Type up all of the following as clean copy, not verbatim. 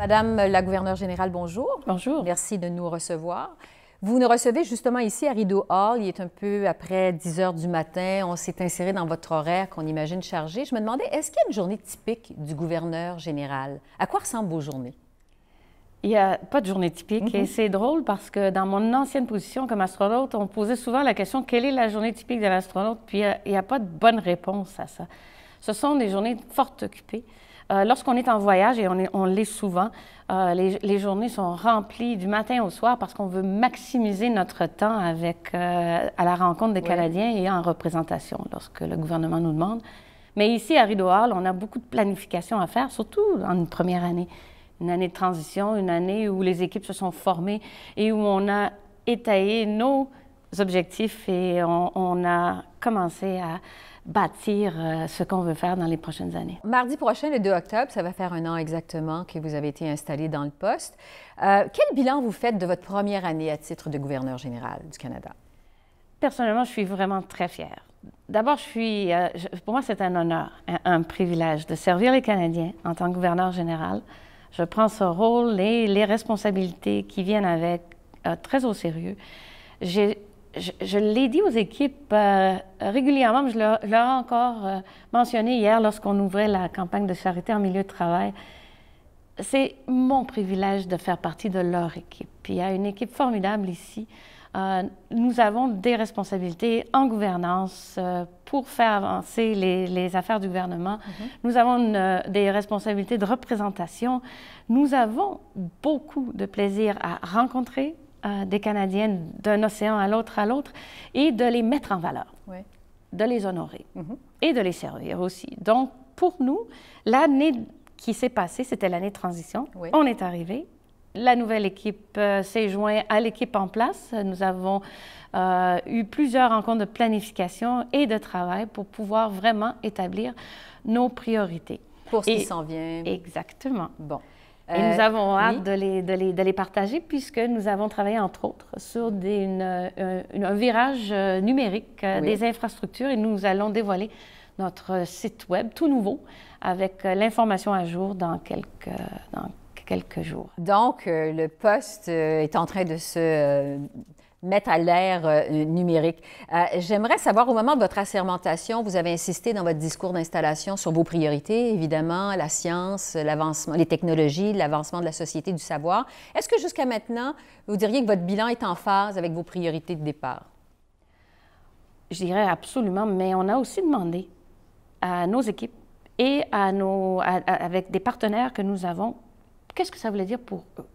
Madame la gouverneure générale, bonjour. Bonjour. Merci de nous recevoir. Vous nous recevez justement ici à Rideau Hall. Il est un peu après 10 heures du matin. On s'est inséré dans votre horaire qu'on imagine chargé. Je me demandais, est-ce qu'il y a une journée typique du gouverneur général? À quoi ressemblent vos journées? Il n'y a pas de journée typique et c'est drôle parce que dans mon ancienne position comme astronaute, on posait souvent la question « Quelle est la journée typique de l'astronaute? » Puis il n'y a pas de bonne réponse à ça. Ce sont des journées fort occupées. Lorsqu'on est en voyage, et on l'est souvent, les journées sont remplies du matin au soir parce qu'on veut maximiser notre temps avec, à la rencontre des Canadiens et en représentation lorsque le gouvernement nous demande. Mais ici, à Rideau Hall, on a beaucoup de planification à faire, surtout en une première année. Une année de transition, une année où les équipes se sont formées et où on a étayé nos objectifs et on a commencé à bâtir ce qu'on veut faire dans les prochaines années. Mardi prochain, le 2 octobre, ça va faire un an exactement que vous avez été installé dans le poste. Quel bilan vous faites de votre première année à titre de gouverneur général du Canada? Personnellement, je suis vraiment très fière. D'abord, pour moi, c'est un honneur, un privilège de servir les Canadiens en tant que gouverneur général. Je prends ce rôle et les responsabilités qui viennent avec très au sérieux. Je l'ai dit aux équipes régulièrement, mais je l'ai encore mentionné hier lorsqu'on ouvrait la campagne de charité en milieu de travail. C'est mon privilège de faire partie de leur équipe. Puis il y a une équipe formidable ici. Nous avons des responsabilités en gouvernance pour faire avancer les affaires du gouvernement. Nous avons des responsabilités de représentation. Nous avons beaucoup de plaisir à rencontrer des Canadiennes d'un océan à l'autre et de les mettre en valeur, de les honorer et de les servir aussi. Donc, pour nous, l'année qui s'est passée, c'était l'année de transition. On est arrivé. La nouvelle équipe s'est jointe à l'équipe en place. Nous avons eu plusieurs rencontres de planification et de travail pour pouvoir vraiment établir nos priorités. Pour ce qui s'en vient. Exactement. Bon. Et nous avons hâte de les partager puisque nous avons travaillé, entre autres, sur un virage numérique des infrastructures et nous allons dévoiler notre site Web tout nouveau avec l'information à jour dans quelques jours. Donc, le poste est en train de se mettre à l'ère numérique. J'aimerais savoir, au moment de votre assermentation, vous avez insisté dans votre discours d'installation sur vos priorités, évidemment, la science, l'avancement, les technologies, l'avancement de la société du savoir. Est-ce que jusqu'à maintenant, vous diriez que votre bilan est en phase avec vos priorités de départ? Je dirais absolument, mais on a aussi demandé à nos équipes et avec des partenaires que nous avons, qu'est-ce que ça voulait dire pour eux?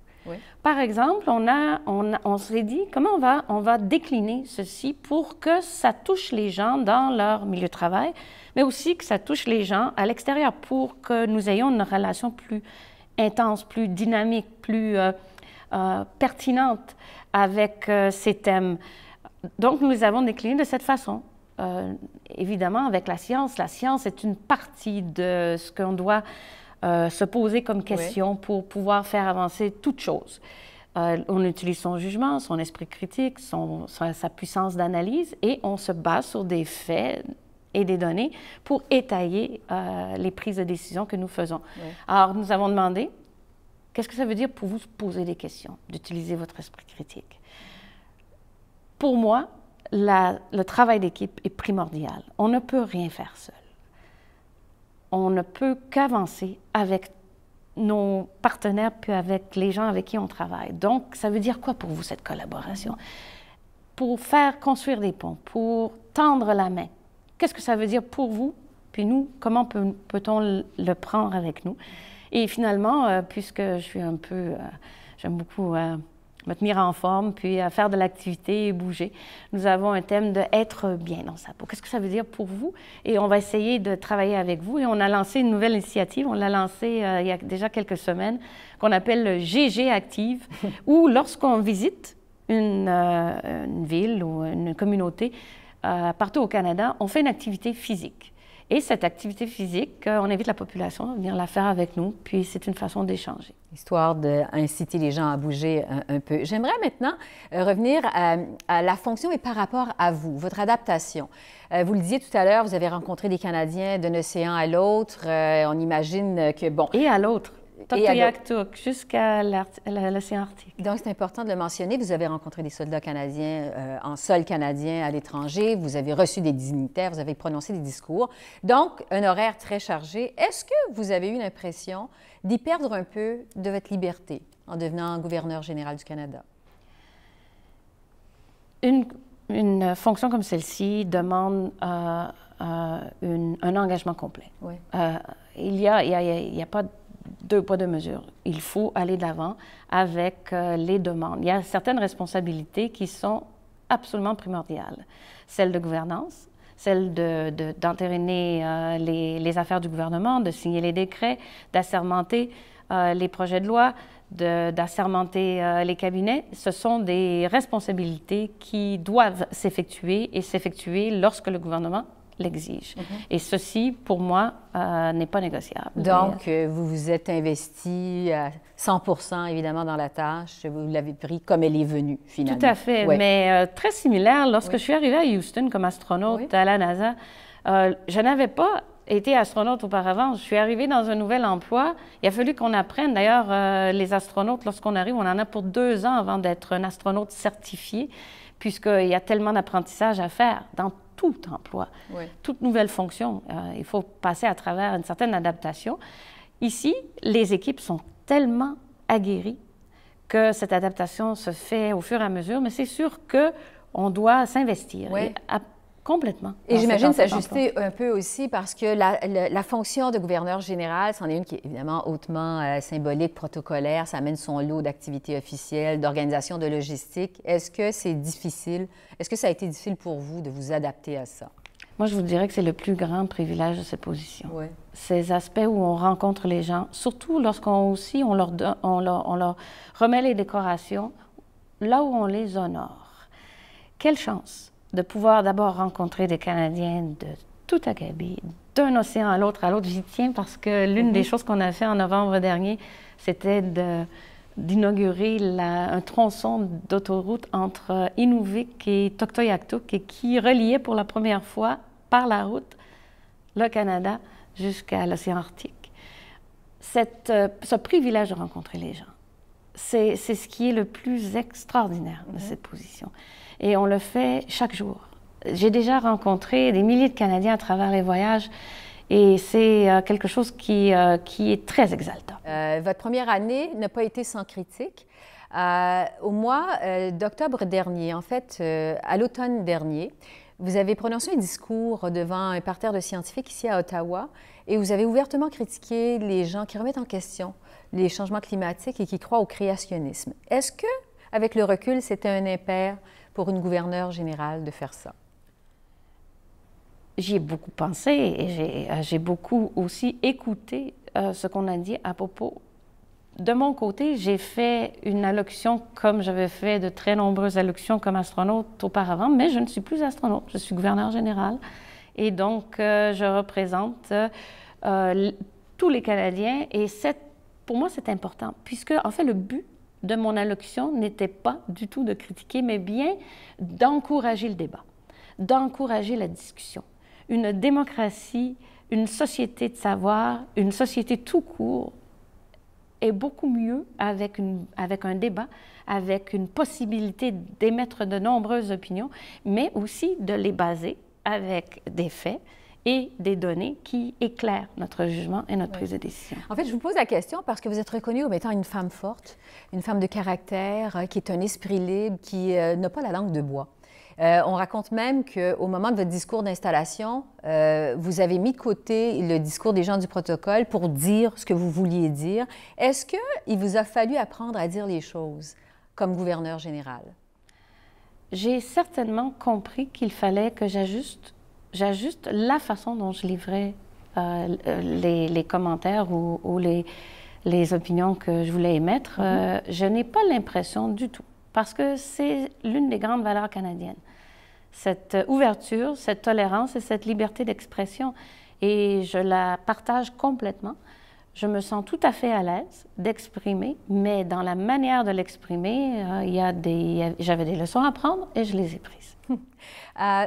Par exemple, on s'est dit comment on va décliner ceci pour que ça touche les gens dans leur milieu de travail, mais aussi que ça touche les gens à l'extérieur pour que nous ayons une relation plus intense, plus dynamique, plus pertinente avec ces thèmes. Donc, nous avons décliné de cette façon. Évidemment, avec la science est une partie de ce qu'on doit se poser comme question pour pouvoir faire avancer toute chose. On utilise son jugement, son esprit critique, sa puissance d'analyse et on se base sur des faits et des données pour étayer les prises de décision que nous faisons. Alors, nous avons demandé, qu'est-ce que ça veut dire pour vous poser des questions, d'utiliser votre esprit critique? Pour moi, le travail d'équipe est primordial. On ne peut rien faire seul. On ne peut qu'avancer avec nos partenaires puis avec les gens avec qui on travaille. Donc, ça veut dire quoi pour vous, cette collaboration? Pour faire construire des ponts, pour tendre la main. Qu'est-ce que ça veut dire pour vous? Puis nous, comment peut-on le prendre avec nous? Et finalement, puisque je suis un peu... j'aime beaucoup me tenir en forme, puis faire de l'activité et bouger. Nous avons un thème de être bien dans sa peau. Qu'est-ce que ça veut dire pour vous? Et on va essayer de travailler avec vous. Et on a lancé une nouvelle initiative. On l'a lancée il y a déjà quelques semaines, qu'on appelle le GG Active, où lorsqu'on visite une ville ou une communauté partout au Canada, on fait une activité physique. Et cette activité physique, on invite la population à venir la faire avec nous, puis c'est une façon d'échanger. Histoire d'inciter les gens à bouger un peu. J'aimerais maintenant revenir à la fonction et par rapport à vous, votre adaptation. Vous le disiez tout à l'heure, vous avez rencontré des Canadiens d'un océan à l'autre. On imagine que, bon... Et à l'autre. Tuktoyaktuk, jusqu'à l'océan Arctique. Donc, c'est important de le mentionner. Vous avez rencontré des soldats canadiens en sol canadien à l'étranger. Vous avez reçu des dignitaires, vous avez prononcé des discours. Donc, un horaire très chargé. Est-ce que vous avez eu l'impression d'y perdre un peu de votre liberté en devenant gouverneur général du Canada? Une fonction comme celle-ci demande un engagement complet. Oui. Il n'y a pas deux poids, deux mesures. Il faut aller de l'avant avec les demandes. Il y a certaines responsabilités qui sont absolument primordiales. Celle de gouvernance, celle d'entériner les affaires du gouvernement, de signer les décrets, d'assermenter les projets de loi, d'assermenter les cabinets. Ce sont des responsabilités qui doivent s'effectuer et s'effectuer lorsque le gouvernement l'exige. Et ceci, pour moi, n'est pas négociable. Donc, vous vous êtes investi à 100 évidemment dans la tâche. Vous l'avez pris comme elle est venue, finalement. Tout à fait, oui. Mais très similaire. Lorsque je suis arrivée à Houston comme astronaute à la NASA, je n'avais pas été astronaute auparavant. Je suis arrivée dans un nouvel emploi. Il a fallu qu'on apprenne. D'ailleurs, les astronautes, lorsqu'on arrive, on en a pour 2 ans avant d'être un astronaute certifié, puisqu'il y a tellement d'apprentissage à faire dans tout emploi, toute nouvelle fonction. Il faut passer à travers une certaine adaptation. Ici, les équipes sont tellement aguerries que cette adaptation se fait au fur et à mesure, mais c'est sûr qu'on doit s'investir complètement. Et j'imagine s'ajuster un peu aussi parce que la fonction de gouverneur général, c'en est une qui est évidemment hautement symbolique, protocolaire, ça amène son lot d'activités officielles, d'organisation, de logistique. Est-ce que c'est difficile? Est-ce que ça a été difficile pour vous de vous adapter à ça? Moi, je vous dirais que c'est le plus grand privilège de cette position. Oui. Ces aspects où on rencontre les gens, surtout lorsqu'on leur remet les décorations, là où on les honore. Quelle chance de pouvoir d'abord rencontrer des Canadiens de tout acabit, d'un océan à l'autre. J'y tiens parce que l'une des choses qu'on a fait en novembre dernier, c'était d'inaugurer un tronçon d'autoroute entre Inuvik et Tuktoyaktuk et qui reliait pour la première fois par la route le Canada jusqu'à l'océan Arctique. Ce privilège de rencontrer les gens, c'est ce qui est le plus extraordinaire de cette position. Et on le fait chaque jour. J'ai déjà rencontré des milliers de Canadiens à travers les voyages et c'est quelque chose qui est très exaltant. Votre première année n'a pas été sans critique. Au mois d'octobre dernier, en fait, à l'automne dernier, vous avez prononcé un discours devant un parterre de scientifiques ici à Ottawa et vous avez ouvertement critiqué les gens qui remettent en question les changements climatiques et qui croient au créationnisme. Est-ce que, avec le recul, c'était un impair pour une gouverneure générale de faire ça? J'y ai beaucoup pensé et j'ai beaucoup aussi écouté ce qu'on a dit à propos. De mon côté, j'ai fait une allocution comme j'avais fait de très nombreuses allocutions comme astronaute auparavant, mais je ne suis plus astronaute, je suis gouverneur général. Et donc, je représente tous les Canadiens et pour moi, c'est important, puisque, en fait, le but de mon allocution n'était pas du tout de critiquer, mais bien d'encourager le débat, d'encourager la discussion. Une démocratie, une société de savoir, une société tout court est beaucoup mieux avec un débat, avec une possibilité d'émettre de nombreuses opinions, mais aussi de les baser avec des faits et des données qui éclairent notre jugement et notre prise de décision. En fait, je vous pose la question parce que vous êtes reconnue comme étant une femme forte, une femme de caractère, qui est un esprit libre, qui n'a pas la langue de bois. On raconte même qu'au moment de votre discours d'installation, vous avez mis de côté le discours des gens du protocole pour dire ce que vous vouliez dire. Est-ce qu'il vous a fallu apprendre à dire les choses comme gouverneur général? J'ai certainement compris qu'il fallait que j'ajuste la façon dont je livrais les commentaires ou les opinions que je voulais émettre. Je n'ai pas l'impression du tout, parce que c'est l'une des grandes valeurs canadiennes. Cette ouverture, cette tolérance et cette liberté d'expression. Et je la partage complètement. je me sens tout à fait à l'aise d'exprimer, mais dans la manière de l'exprimer, j'avais des leçons à prendre et je les ai prises.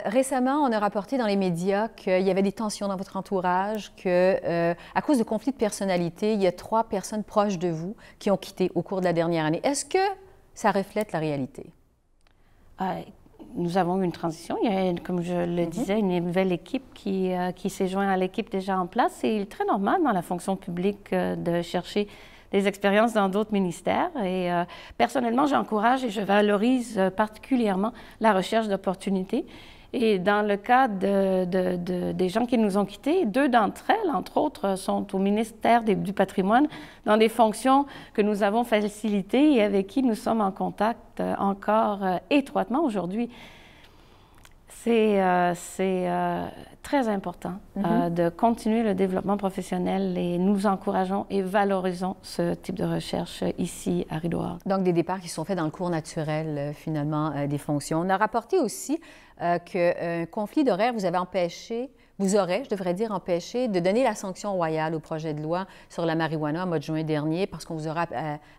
Récemment, on a rapporté dans les médias qu'il y avait des tensions dans votre entourage, que à cause de conflits de personnalité, il y a 3 personnes proches de vous qui ont quitté au cours de la dernière année. Est-ce que ça reflète la réalité? Nous avons eu une transition. Il y a, comme je le disais, une nouvelle équipe qui s'est jointe à l'équipe déjà en place. C'est très normal dans la fonction publique de chercher des expériences dans d'autres ministères. Et personnellement, j'encourage et je valorise particulièrement la recherche d'opportunités. Et dans le cas des gens qui nous ont quittés, 2 d'entre elles, entre autres, sont au ministère du Patrimoine, dans des fonctions que nous avons facilitées et avec qui nous sommes en contact encore étroitement aujourd'hui. C'est très important de continuer le développement professionnel et nous encourageons et valorisons ce type de recherche ici à Rideau-Hall. Donc, des départs qui sont faits dans le cours naturel, finalement, des fonctions. On a rapporté aussi qu'un conflit d'horaire vous aurait, je devrais dire, empêché de donner la sanction royale au projet de loi sur la marijuana au mois de juin dernier parce qu'on vous aura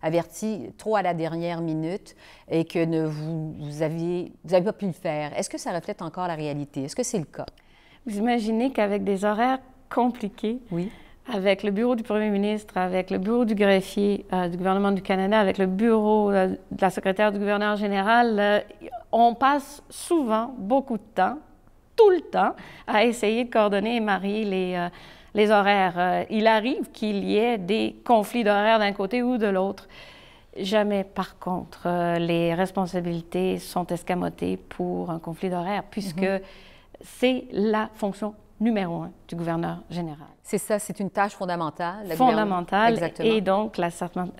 averti trop à la dernière minute et que vous n'avez pas pu le faire. Est-ce que ça reflète encore la réalité? Est-ce que c'est le cas? Vous imaginez qu'avec des horaires compliqués, oui, avec le bureau du premier ministre, avec le bureau du greffier du gouvernement du Canada, avec le bureau de la secrétaire du gouverneur général, on passe souvent beaucoup de temps, tout le temps, à essayer de coordonner et marier les horaires. Il arrive qu'il y ait des conflits d'horaires d'un côté ou de l'autre. Jamais, par contre, les responsabilités sont escamotées pour un conflit d'horaire, puisque c'est la fonction numéro 1 du gouverneur général. C'est ça, c'est une tâche fondamentale. Fondamentale. Exactement. Et donc, la sanction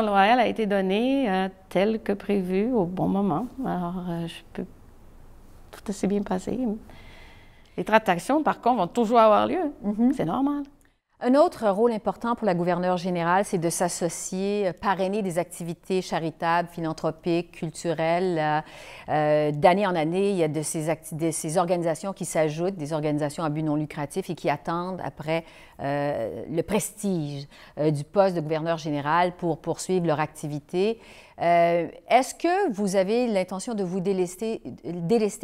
royale a été donnée telle que prévue au bon moment. Alors, je peux tout assez bien passer. Les tractations, par contre, vont toujours avoir lieu. C'est normal. Un autre rôle important pour la gouverneure générale, c'est de s'associer, parrainer des activités charitables, philanthropiques, culturelles. D'année en année, il y a de ces organisations qui s'ajoutent, des organisations à but non lucratif et qui attendent après le prestige du poste de gouverneur général pour poursuivre leur activité. Est-ce que vous avez l'intention de vous délester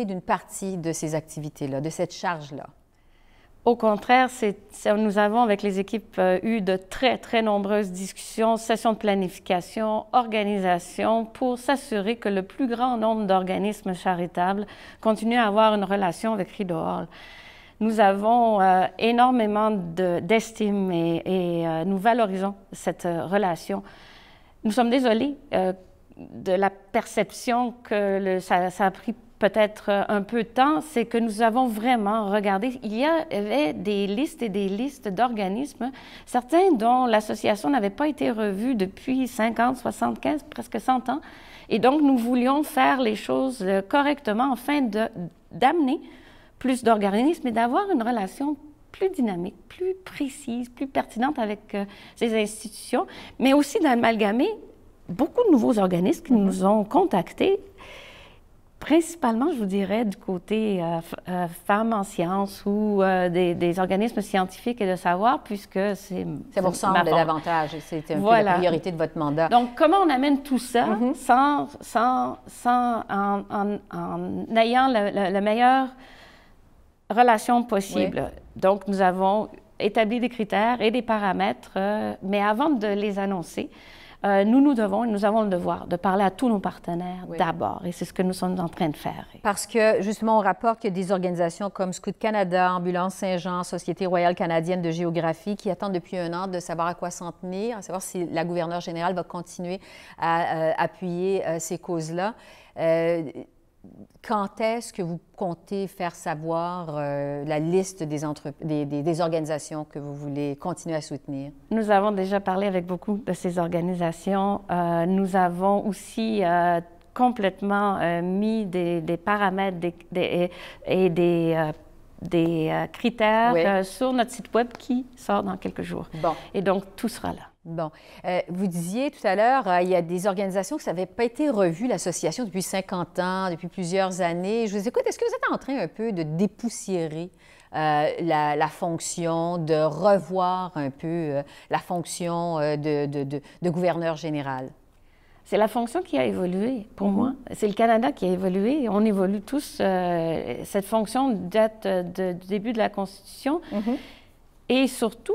d'une partie de ces activités-là, de cette charge-là? Au contraire, nous avons avec les équipes eu de très, très nombreuses discussions, sessions de planification, organisation, pour s'assurer que le plus grand nombre d'organismes charitables continuent à avoir une relation avec Rideau-Hall. Nous avons énormément d'estime et nous valorisons cette relation. Nous sommes désolés de la perception que ça a pris peut-être un peu de temps, c'est que nous avons vraiment regardé. Il y avait des listes et des listes d'organismes, certains dont l'association n'avait pas été revue depuis 50, 75, presque 100 ans. Et donc, nous voulions faire les choses correctement afin d'amener plus d'organismes et d'avoir une relation plus dynamique, plus précise, plus pertinente avec ces institutions, mais aussi d'amalgamer beaucoup de nouveaux organismes qui nous ont contactés. Principalement, je vous dirais, du côté femmes en sciences ou des organismes scientifiques et de savoir, puisque c'est... Ça vous ressemble davantage, c'est un peu la priorité de votre mandat. Donc, comment on amène tout ça en ayant la meilleure relation possible? Oui. Donc, nous avons établi des critères et des paramètres, mais avant de les annoncer, nous avons le devoir de parler à tous nos partenaires d'abord, et c'est ce que nous sommes en train de faire. Parce que, justement, on rapporte qu'il y a des organisations comme Scout Canada, Ambulance Saint-Jean, Société royale canadienne de géographie qui attendent depuis un an de savoir à quoi s'en tenir, à savoir si la gouverneure générale va continuer à appuyer ces causes-là. Quand est-ce que vous comptez faire savoir la liste des organisations que vous voulez continuer à soutenir? Nous avons déjà parlé avec beaucoup de ces organisations. Nous avons aussi complètement mis des paramètres et des critères sur notre site web qui sort dans quelques jours. Bon. Et donc, tout sera là. Bon. Vous disiez tout à l'heure, il y a des organisations qui n'avaient pas été revues, l'association, depuis 50 ans, depuis plusieurs années. Je vous écoute, est-ce que vous êtes en train un peu de dépoussiérer la fonction de revoir un peu la fonction de gouverneur général? C'est la fonction qui a évolué pour moi. C'est le Canada qui a évolué. On évolue tous. Cette fonction date du début de la Constitution. Et surtout,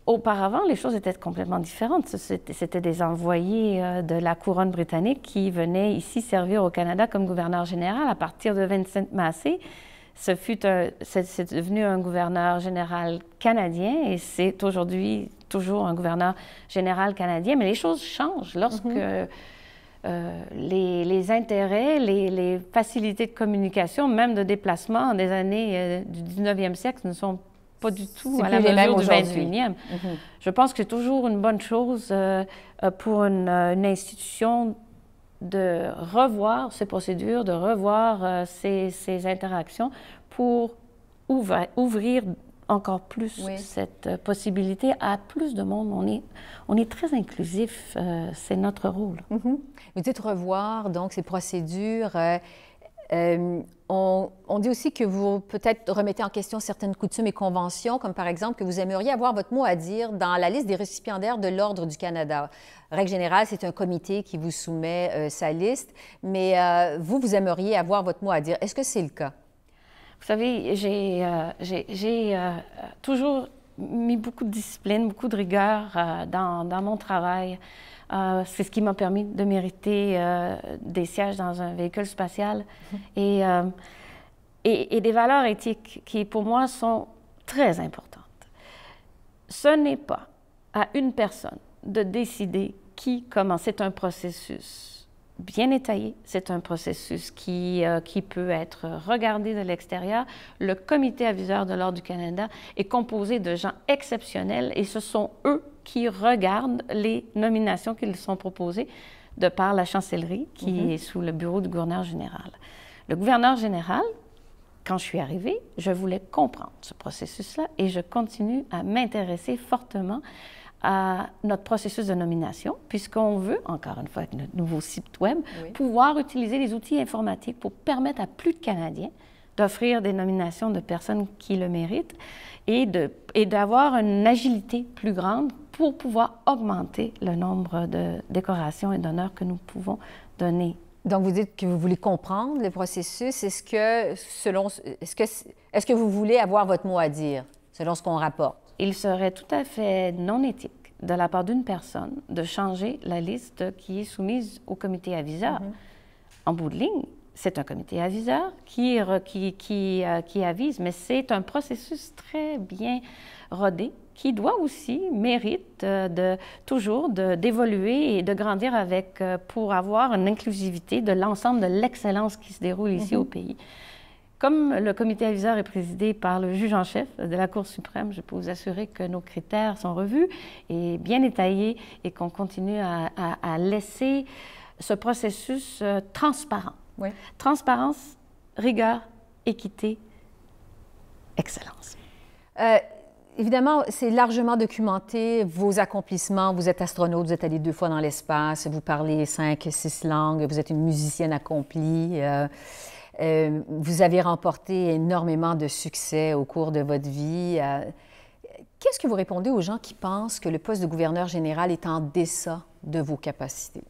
auparavant, les choses étaient complètement différentes. C'était des envoyés de la couronne britannique qui venaient ici servir au Canada comme gouverneur général. À partir de Vincent Massey, c'est devenu un gouverneur général canadien et c'est aujourd'hui toujours un gouverneur général canadien. Mais les choses changent lorsque les intérêts, les facilités de communication, même de déplacement des années du 19e siècle ne sont pas du tout à la mesure du 21e. Je pense que c'est toujours une bonne chose pour une institution de revoir ses procédures, de revoir ses interactions pour ouvrir encore plus cette possibilité à plus de monde. On est très inclusif, c'est notre rôle. Vous dites revoir donc ces procédures. On dit aussi que vous peut-être remettez en question certaines coutumes et conventions, comme par exemple que vous aimeriez avoir votre mot à dire dans la liste des récipiendaires de l'Ordre du Canada. Règle générale, c'est un comité qui vous soumet sa liste, mais vous aimeriez avoir votre mot à dire. Est-ce que c'est le cas? Vous savez, j'ai toujours mis beaucoup de discipline, beaucoup de rigueur dans mon travail. C'est ce qui m'a permis de mériter des sièges dans un véhicule spatial et des valeurs éthiques qui, pour moi, sont très importantes. Ce n'est pas à une personne de décider qui, comment. C'est un processus bien étayé. C'est un processus qui peut être regardé de l'extérieur. Le comité aviseur de l'Ordre du Canada est composé de gens exceptionnels et ce sont eux qui regardent les nominations qui sont proposées de par la chancellerie qui est sous le bureau du gouverneur général. Le gouverneur général, quand je suis arrivée, je voulais comprendre ce processus-là et je continue à m'intéresser fortement à notre processus de nomination, puisqu'on veut, encore une fois avec notre nouveau site Web, pouvoir utiliser les outils informatiques pour permettre à plus de Canadiens d'offrir des nominations de personnes qui le méritent et d'avoir une agilité plus grande pour pouvoir augmenter le nombre de décorations et d'honneurs que nous pouvons donner. Donc, vous dites que vous voulez comprendre le processus. Est-ce que vous voulez avoir votre mot à dire, selon ce qu'on rapporte? Il serait tout à fait non éthique de la part d'une personne de changer la liste qui est soumise au comité aviseur. En bout de ligne, c'est un comité aviseur qui avise, mais c'est un processus très bien rodé qui doit aussi, mérite toujours d'évoluer et de grandir pour avoir une inclusivité de l'ensemble de l'excellence qui se déroule ici au pays. Comme le comité aviseur est présidé par le juge en chef de la Cour suprême, je peux vous assurer que nos critères sont revus et bien détaillés et qu'on continue à laisser ce processus transparent. Transparence, rigueur, équité, excellence. Évidemment, c'est largement documenté, vos accomplissements. Vous êtes astronaute, vous êtes allé 2 fois dans l'espace, vous parlez 5, 6 langues, vous êtes une musicienne accomplie. Vous avez remporté énormément de succès au cours de votre vie. Qu'est-ce que vous répondez aux gens qui pensent que le poste de gouverneur général est en deçà de vos capacités?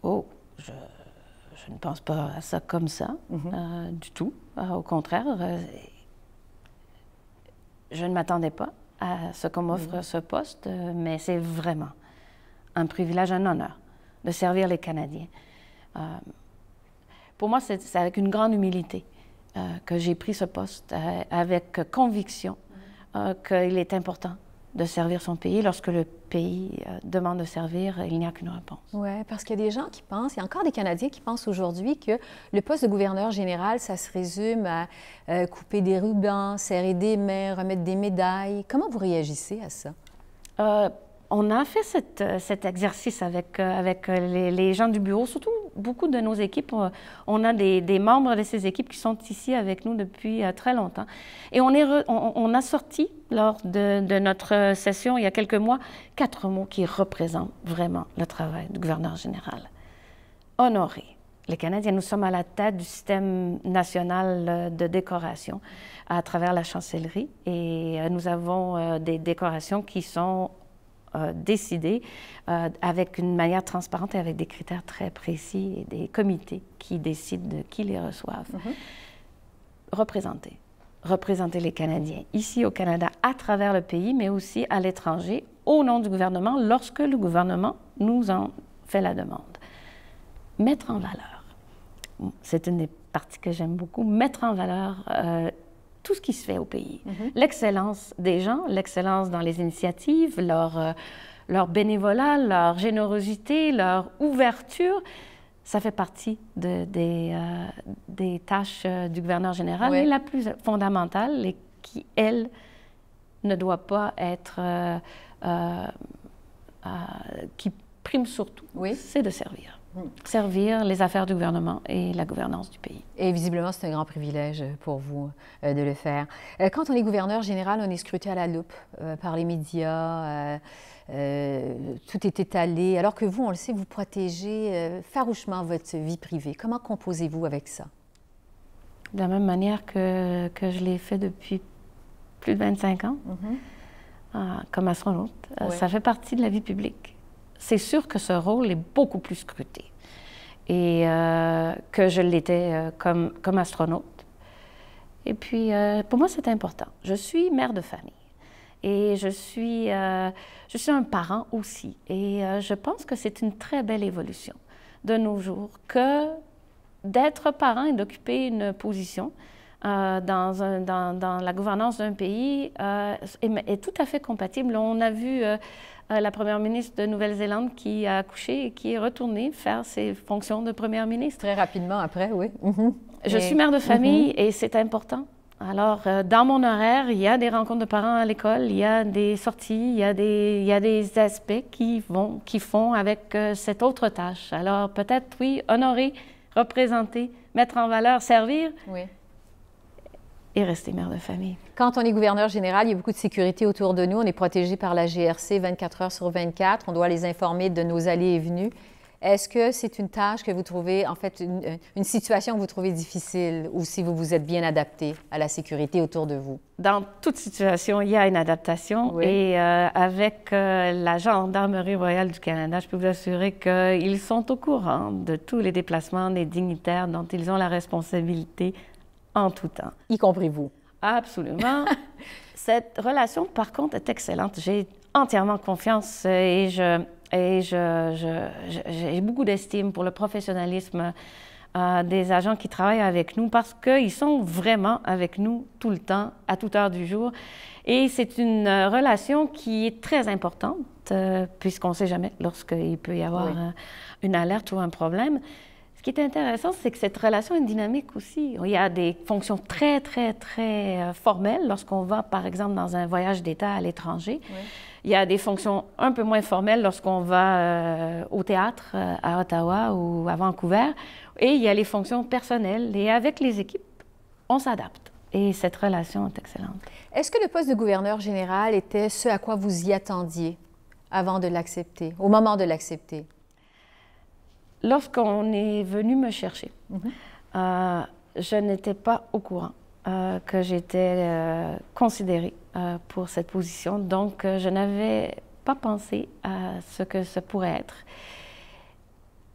Oh, je ne pense pas à ça comme ça, du tout. Au contraire, je ne m'attendais pas à ce qu'on m'offre ce poste, mais c'est vraiment un privilège, un honneur de servir les Canadiens. Pour moi, c'est avec une grande humilité que j'ai pris ce poste, avec conviction qu'il est important de servir son pays. Lorsque le pays demande de servir, il n'y a qu'une réponse. Oui, parce qu'il y a des gens qui pensent, il y a encore des Canadiens qui pensent aujourd'hui que le poste de gouverneur général, ça se résume à couper des rubans, serrer des mains, remettre des médailles. Comment vous réagissez à ça? On a fait cet exercice avec les gens du bureau, surtout beaucoup de nos équipes. On a des membres de ces équipes qui sont ici avec nous depuis très longtemps. Et on a sorti, lors de notre session il y a quelques mois, 4 mots qui représentent vraiment le travail du gouverneur général. Honorer, les Canadiens. Nous sommes à la tête du système national de décoration à travers la chancellerie et nous avons des décorations qui sont décidées avec une manière transparente et avec des critères très précis et des comités qui décident de qui les reçoivent. Représenter les Canadiens ici au Canada à travers le pays, mais aussi à l'étranger au nom du gouvernement lorsque le gouvernement nous en fait la demande. Mettre en valeur, c'est une des parties que j'aime beaucoup, mettre en valeur tout ce qui se fait au pays. L'excellence des gens, l'excellence dans les initiatives, leur bénévolat, leur générosité, leur ouverture, ça fait partie des tâches du gouverneur général, et la plus fondamentale, et qui, elle, ne doit pas être... qui prime surtout, c'est de servir. Servir les affaires du gouvernement et la gouvernance du pays. Et visiblement, c'est un grand privilège pour vous de le faire. Quand on est gouverneur général, on est scruté à la loupe par les médias, tout est étalé, alors que vous, on le sait, vous protégez farouchement votre vie privée. Comment composez-vous avec ça? De la même manière que je l'ai fait depuis plus de 25 ans, comme astronaute. Ça fait partie de la vie publique. C'est sûr que ce rôle est beaucoup plus scruté et que je l'étais comme astronaute. Et puis, pour moi, c'est important. Je suis mère de famille et je suis un parent aussi. Et je pense que c'est une très belle évolution de nos jours que d'être parent et d'occuper une position dans la gouvernance d'un pays est tout à fait compatible. On a vu la première ministre de Nouvelle-Zélande qui a accouché et qui est retournée faire ses fonctions de première ministre. Très rapidement après, oui. Je suis mère de famille et c'est important. Alors, dans mon horaire, il y a des rencontres de parents à l'école, il y a des sorties, il y a des aspects qui font avec cette autre tâche. Alors, peut-être, oui, honorer, représenter, mettre en valeur, servir. Et rester mère de famille. Quand on est gouverneur général, il y a beaucoup de sécurité autour de nous. On est protégé par la GRC 24 heures sur 24. On doit les informer de nos allées et venues. Est-ce que c'est une tâche que vous trouvez, en fait, une situation que vous trouvez difficile ou si vous vous êtes bien adapté à la sécurité autour de vous? Dans toute situation, il y a une adaptation. Et avec la Gendarmerie royale du Canada, je peux vous assurer qu'ils sont au courant de tous les déplacements des dignitaires dont ils ont la responsabilité en tout temps. Y compris vous. Absolument. Cette relation, par contre, est excellente. J'ai entièrement confiance et j'ai beaucoup d'estime pour le professionnalisme des agents qui travaillent avec nous parce qu'ils sont vraiment avec nous tout le temps, à toute heure du jour. Et c'est une relation qui est très importante puisqu'on ne sait jamais lorsqu'il peut y avoir une alerte ou un problème. Ce qui est intéressant, c'est que cette relation est dynamique aussi. Il y a des fonctions très, très, très formelles lorsqu'on va, par exemple, dans un voyage d'État à l'étranger. Il y a des fonctions un peu moins formelles lorsqu'on va au théâtre à Ottawa ou à Vancouver. Et il y a les fonctions personnelles. Et avec les équipes, on s'adapte. Et cette relation est excellente. Est-ce que le poste de gouverneur général était ce à quoi vous y attendiez avant de l'accepter, au moment de l'accepter? Lorsqu'on est venu me chercher, je n'étais pas au courant que j'étais considérée pour cette position. Donc, je n'avais pas pensé à ce que ça pourrait être.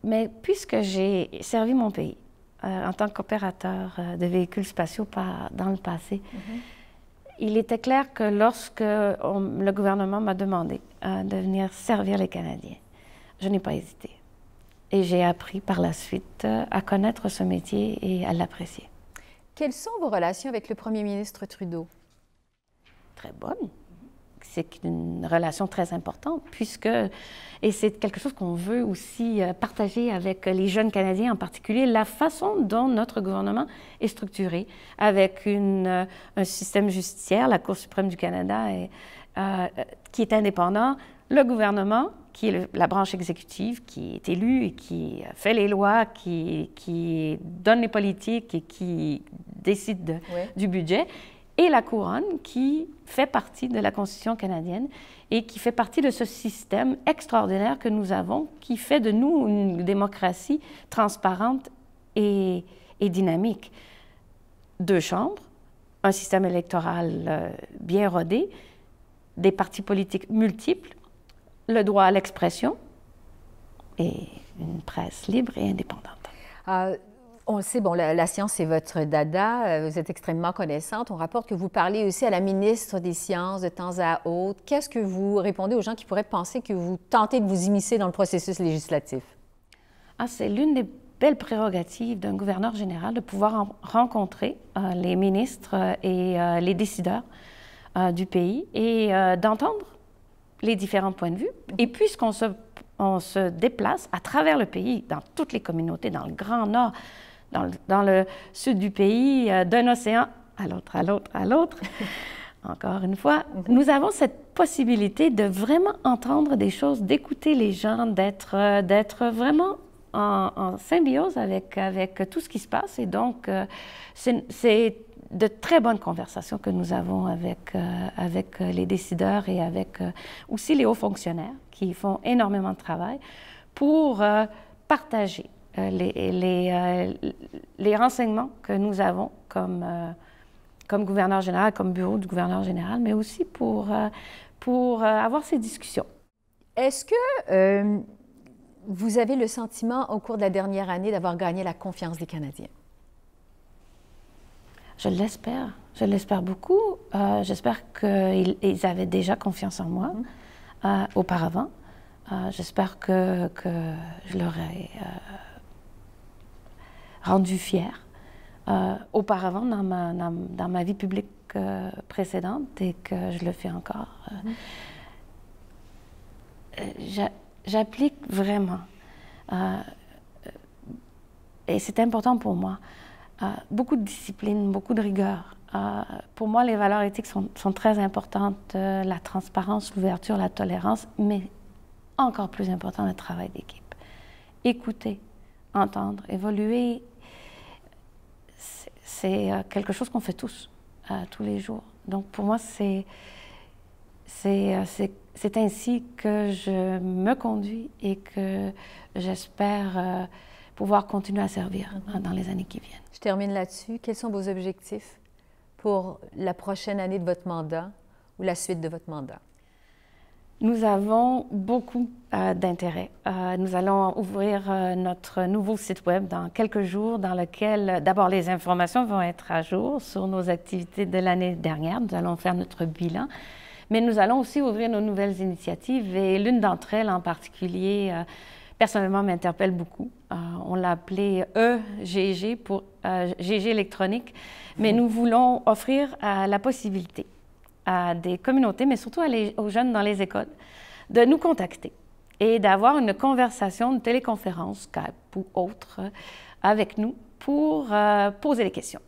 Mais puisque j'ai servi mon pays en tant qu'opérateur de véhicules spatiaux dans le passé, il était clair que lorsque le gouvernement m'a demandé de venir servir les Canadiens, je n'ai pas hésité. Et j'ai appris par la suite à connaître ce métier et à l'apprécier. Quelles sont vos relations avec le premier ministre Trudeau? Très bonnes. C'est une relation très importante et c'est quelque chose qu'on veut aussi partager avec les jeunes Canadiens en particulier, la façon dont notre gouvernement est structuré avec un système judiciaire, la Cour suprême du Canada, qui est indépendant, le gouvernement, qui est la branche exécutive, qui est élue et qui fait les lois, qui donne les politiques et qui décide du budget, et la Couronne, qui fait partie de la Constitution canadienne et qui fait partie de ce système extraordinaire que nous avons, qui fait de nous une démocratie transparente et dynamique. 2 chambres, un système électoral bien rodé, des partis politiques multiples, le droit à l'expression et une presse libre et indépendante. On le sait, bon, la science, c'est votre dada. Vous êtes extrêmement connaissante. On rapporte que vous parlez aussi à la ministre des Sciences de temps à autre. Qu'est-ce que vous répondez aux gens qui pourraient penser que vous tentez de vous immiscer dans le processus législatif? C'est l'une des belles prérogatives d'un gouverneur général de pouvoir rencontrer les ministres et les décideurs du pays et d'entendre les différents points de vue. Et puisqu'on se déplace à travers le pays, dans toutes les communautés, dans le Grand Nord, dans le sud du pays, d'un océan à l'autre, à l'autre, à l'autre, encore une fois, nous avons cette possibilité de vraiment entendre des choses, d'écouter les gens, d'être vraiment en symbiose avec tout ce qui se passe. Et donc, c'est de très bonnes conversations que nous avons avec les décideurs et avec aussi les hauts fonctionnaires qui font énormément de travail pour partager les renseignements que nous avons comme gouverneur général, comme bureau du gouverneur général, mais aussi pour avoir ces discussions. Est-ce que vous avez le sentiment, au cours de la dernière année, d'avoir gagné la confiance des Canadiens? Je l'espère beaucoup. J'espère qu'ils avaient déjà confiance en moi auparavant. J'espère que je leur ai rendu fière auparavant dans ma vie publique précédente et que je le fais encore. J'applique vraiment, et c'est important pour moi, beaucoup de discipline, beaucoup de rigueur. Pour moi, les valeurs éthiques sont très importantes, la transparence, l'ouverture, la tolérance, mais encore plus important, le travail d'équipe. Écouter, entendre, évoluer, c'est quelque chose qu'on fait tous les jours. Donc pour moi, c'est ainsi que je me conduis et que j'espère pouvoir continuer à servir dans les années qui viennent. Je termine là-dessus. Quels sont vos objectifs pour la prochaine année de votre mandat ou la suite de votre mandat? Nous avons beaucoup d'intérêt. Nous allons ouvrir notre nouveau site web dans quelques jours, dans lequel, d'abord, les informations vont être à jour sur nos activités de l'année dernière. Nous allons faire notre bilan, mais nous allons aussi ouvrir nos nouvelles initiatives et l'une d'entre elles en particulier, personnellement, m'interpelle beaucoup. On l'a appelée EGG pour GG électronique, mais nous voulons offrir la possibilité à des communautés, mais surtout aux jeunes dans les écoles, de nous contacter et d'avoir une conversation, une téléconférence, Skype ou autre, avec nous pour poser des questions.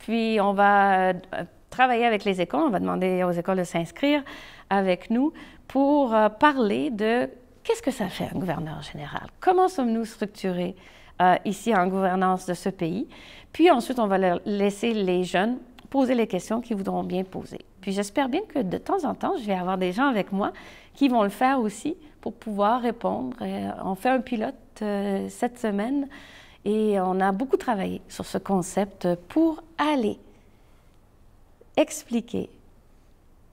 Puis on va travailler avec les écoles, on va demander aux écoles de s'inscrire avec nous pour parler de qu'est-ce que ça fait un gouverneur général, comment sommes-nous structurés ici en gouvernance de ce pays. Puis ensuite, on va laisser les jeunes poser les questions qu'ils voudront bien poser. Puis j'espère bien que de temps en temps, je vais avoir des gens avec moi qui vont le faire aussi pour pouvoir répondre. On fait un pilote cette semaine et on a beaucoup travaillé sur ce concept pour aller expliquer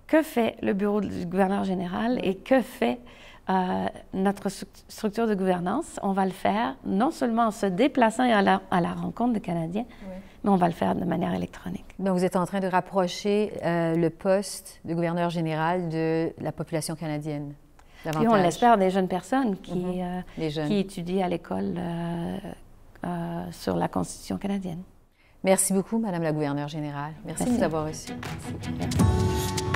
que fait le bureau du gouverneur général et que fait notre structure de gouvernance. On va le faire non seulement en se déplaçant à la rencontre des Canadiens, mais on va le faire de manière électronique. Donc, vous êtes en train de rapprocher le poste de gouverneur général de la population canadienne. Puis on l'espère des jeunes personnes qui étudient à l'école sur la Constitution canadienne. Merci beaucoup, Madame la gouverneure générale. Merci de nous avoir reçus. Merci.